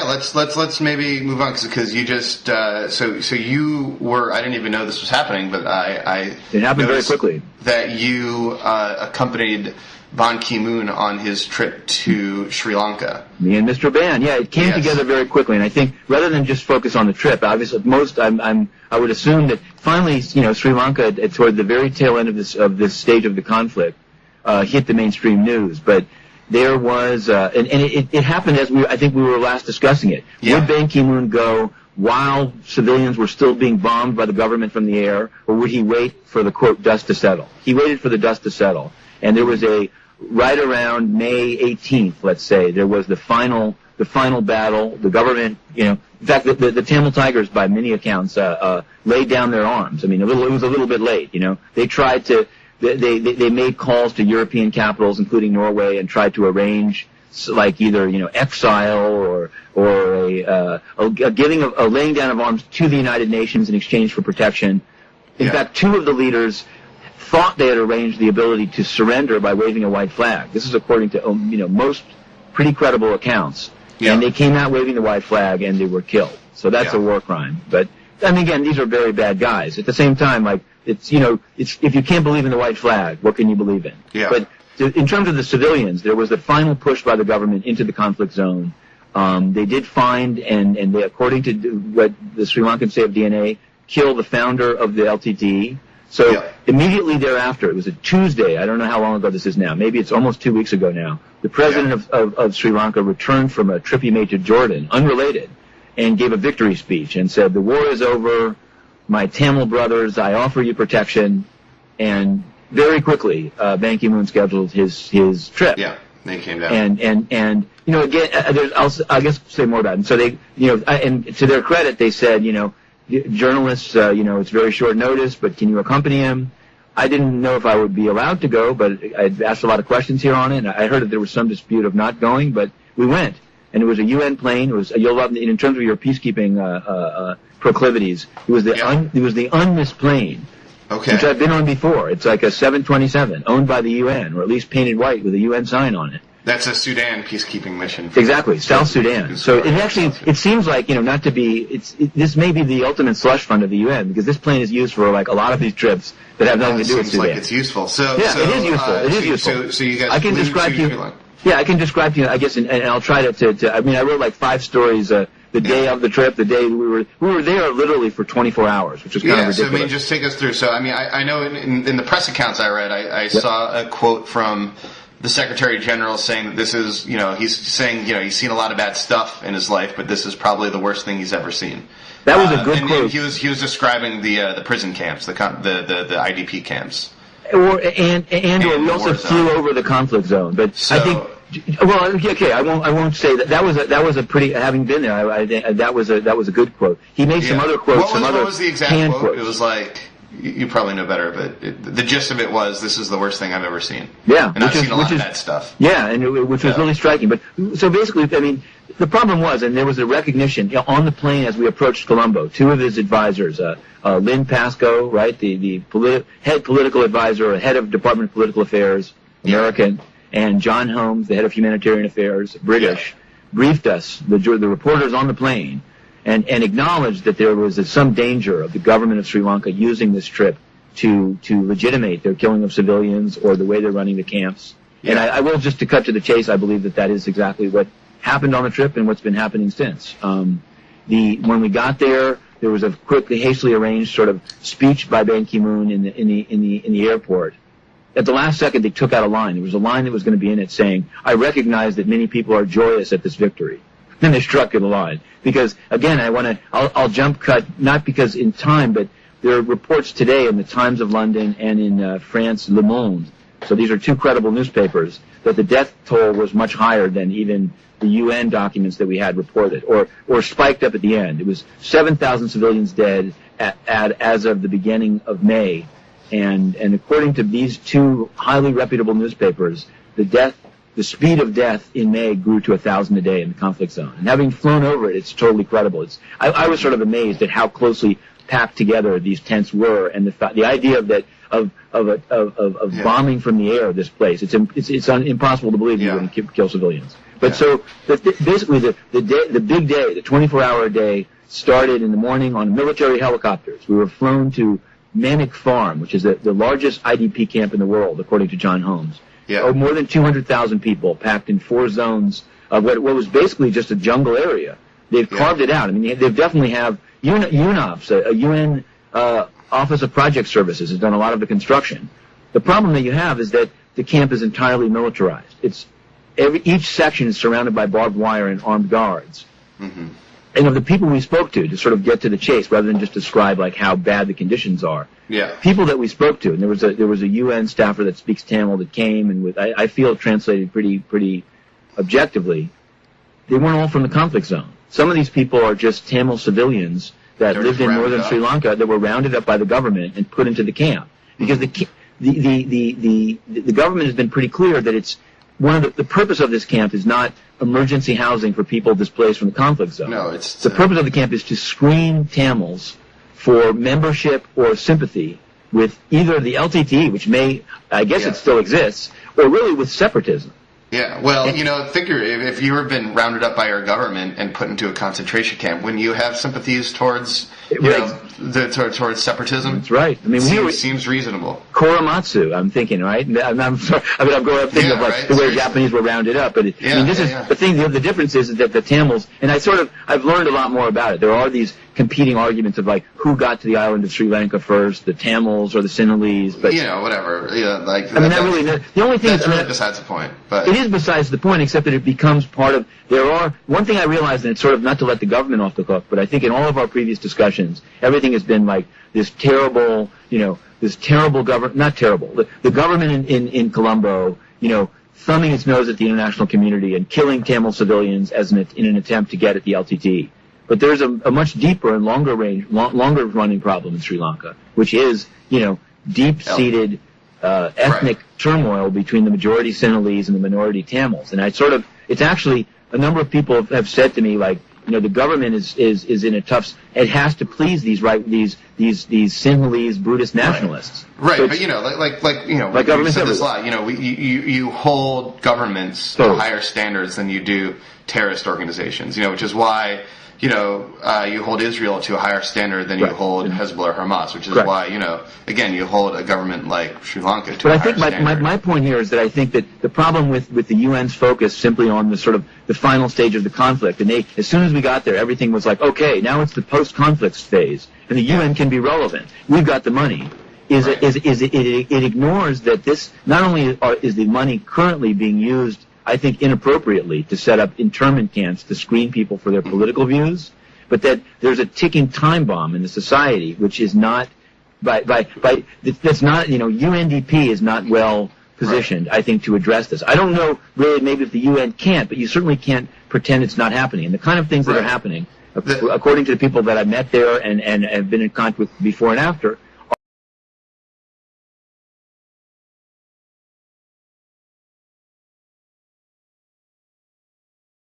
Let's maybe move on because you just so you were, I didn't even know this was happening, but it happened very quickly that you accompanied Ban Ki-moon on his trip to Sri Lanka. Me and Mr. Ban, it came together very quickly, and I think rather than just focus on the trip, obviously I would assume that finally, Sri Lanka toward the very tail end of this stage of the conflict hit the mainstream news, but there was, and it happened as I think we were last discussing it. Yeah. Would Ban Ki-moon go while civilians were still being bombed by the government from the air, or would he wait for the, quote, dust to settle? He waited for the dust to settle. And there was right around May 18th, let's say, there was the final battle. The government, in fact, the Tamil Tigers, by many accounts, laid down their arms. I mean, it was a little bit late, They tried to, They made calls to European capitals, including Norway, and tried to arrange like either exile or a giving a laying down of arms to the United Nations in exchange for protection. In fact, two of the leaders thought they had arranged the ability to surrender by waving a white flag. This is according to most pretty credible accounts. Yeah. And they came out waving the white flag and they were killed. So that's a war crime. But I mean, again, these are very bad guys. At the same time, like, it's if you can't believe in the white flag, what can you believe in? Yeah. But in terms of the civilians, there was the final push by the government into the conflict zone. They did find, and they, according to what the Sri Lankan say of DNA, kill the founder of the LTT. So immediately thereafter, it was a Tuesday, I don't know how long ago this is now, maybe it's almost 2 weeks ago now, the president of Sri Lanka returned from a trip he made to Jordan, unrelated, and gave a victory speech and said, the war is over, my Tamil brothers, I offer you protection, and very quickly, Ban Ki-moon scheduled his trip. Yeah, they came down. And again, I guess say more about it. And so they, and to their credit, they said, journalists, it's very short notice, but can you accompany him? I didn't know if I would be allowed to go, but I'd asked a lot of questions here on it, and I heard that there was some dispute of not going, but we went. And it was a UN plane. It was, you'll love, in terms of your peacekeeping proclivities, it was the UNMISS plane, which I've been on before. It's like a 727, owned by the UN, or at least painted white with a UN sign on it. That's a Sudan peacekeeping mission. Exactly, South Sudan. So it actually, it seems like, not to be, this may be the ultimate slush fund of the UN, because this plane is used for like a lot of these trips that have nothing to do with Sudan. It seems like it's useful. It is useful. It is useful. So you guys, I can describe to you. Yeah, I can describe to you, I guess, and I'll try to I mean, I wrote like 5 stories, the day of the trip, the day we were there literally for 24 hours, which was kind of ridiculous. So I mean, just take us through. So I mean, I know in the press accounts I read, I saw a quote from the Secretary General saying that this is, he's saying, he's seen a lot of bad stuff in his life, but this is probably the worst thing he's ever seen. That was a good quote. He was describing the prison camps, the IDP camps. Or we also flew over the conflict zone, but I think. Well, okay, I won't say that. That was a pretty. Having been there, that was a good quote. He made some other quotes. What was the exact quote? It was like, you probably know better, but the gist of it was, "This is the worst thing I've ever seen." Yeah, and I've seen a lot of that stuff. Yeah, and which was really striking. But so basically, I mean, the problem was, and there was a recognition on the plane as we approached Colombo. 2 of his advisors, Lynn Pascoe, right, the head political advisor, head of Department of Political Affairs, American. And John Holmes, the head of humanitarian affairs, British, briefed us, the reporters on the plane, and acknowledged that there was some danger of the government of Sri Lanka using this trip to legitimate their killing of civilians or the way they're running the camps. Yeah. And I will, just to cut to the chase, I believe that is exactly what happened on the trip and what's been happening since. When we got there was a quickly, hastily arranged sort of speech by Ban Ki-moon in the airport. At the last second, they took out a line. There was a line that was going to be in it saying, I recognize that many people are joyous at this victory. Then they struck in the line. Because, again, I'll jump cut, not because in time, but there are reports today in the Times of London and in France, Le Monde. So these are 2 credible newspapers, that the death toll was much higher than even the UN documents that we had reported, or spiked up at the end. It was 7,000 civilians dead as of the beginning of May. And according to these 2 highly reputable newspapers, the speed of death in May grew to 1,000 a day in the conflict zone. And having flown over it, it's totally credible. I was sort of amazed at how closely packed together these tents were, and the idea of bombing from the air this place. It's impossible to believe you wouldn't kill civilians. But so basically the big day, the 24-hour day, started in the morning on military helicopters. We were flown to Manic Farm, which is the largest IDP camp in the world, according to John Holmes. Yeah. Oh, more than 200,000 people packed in 4 zones of what was basically just a jungle area. They've carved it out. I mean, they definitely have UNOPS, a UN Office of Project Services, has done a lot of the construction. The problem that you have is that the camp is entirely militarized. Each section is surrounded by barbed wire and armed guards. Mm-hmm. And of the people we spoke to sort of get to the chase, rather than just describe like how bad the conditions are. Yeah. People that we spoke to, and there was a UN staffer that speaks Tamil that came, and I feel translated pretty objectively. They weren't all from the conflict zone. Some of these people are just Tamil civilians that lived in northern Sri Lanka that were rounded up by the government and put into the camp, because the government has been pretty clear that it's one of the purpose of this camp is not emergency housing for people displaced from the conflict zone. No, it's the purpose of the camp is to screen Tamils for membership or sympathy with either the LTTE, which I guess it still exists, or really with separatism. Yeah, well, figure if you have been rounded up by your government and put into a concentration camp, when you have sympathies towards, towards separatism. That's right. I mean, seems reasonable. Korematsu, I'm thinking, right? I'm sorry. I mean, I'm going up thinking of like the way Japanese were rounded up. But this is the thing. The difference is that the Tamils, and I've learned a lot more about it. There are these competing arguments of like who got to the island of Sri Lanka first, the Tamils or the Sinhalese. But whatever. Yeah, like the only thing that's really besides the point. But it is besides the point, except that it becomes part of. One thing I realized, and it's sort of not to let the government off the hook, but I think in all of our previous discussions, everything has been like this terrible, government. Not terrible. The government in Colombo, thumbing its nose at the international community and killing Tamil civilians in an attempt to get at the LTTE. But there's a much deeper and longer running problem in Sri Lanka, which is, deep-seated ethnic turmoil between the majority Sinhalese and the minority Tamils. And it's actually, a number of people have said to me, like, the government is in a tough. It has to please these Sinhalese Buddhist nationalists. Right, so but like government said this a lot. You hold governments to higher standards than you do terrorist organizations. Which is why. You hold Israel to a higher standard than you hold Hezbollah or Hamas, which is why, again, you hold a government like Sri Lanka to a higher standard. But I think my point here is that I think that the problem with the UN's focus simply on the sort of the final stage of the conflict, and as soon as we got there, everything was like, okay, now it's the post-conflict phase, and the UN can be relevant. We've got the money. It ignores that this, not only is the money currently being used, I think, inappropriately to set up internment camps to screen people for their political views, but that there's a ticking time bomb in the society, which is not, that's not, UNDP is not well positioned, I think, to address this. I don't know really maybe if the UN can't, but you certainly can't pretend it's not happening. And the kind of things that are happening, according to the people that I met there and have been in contact with before and after,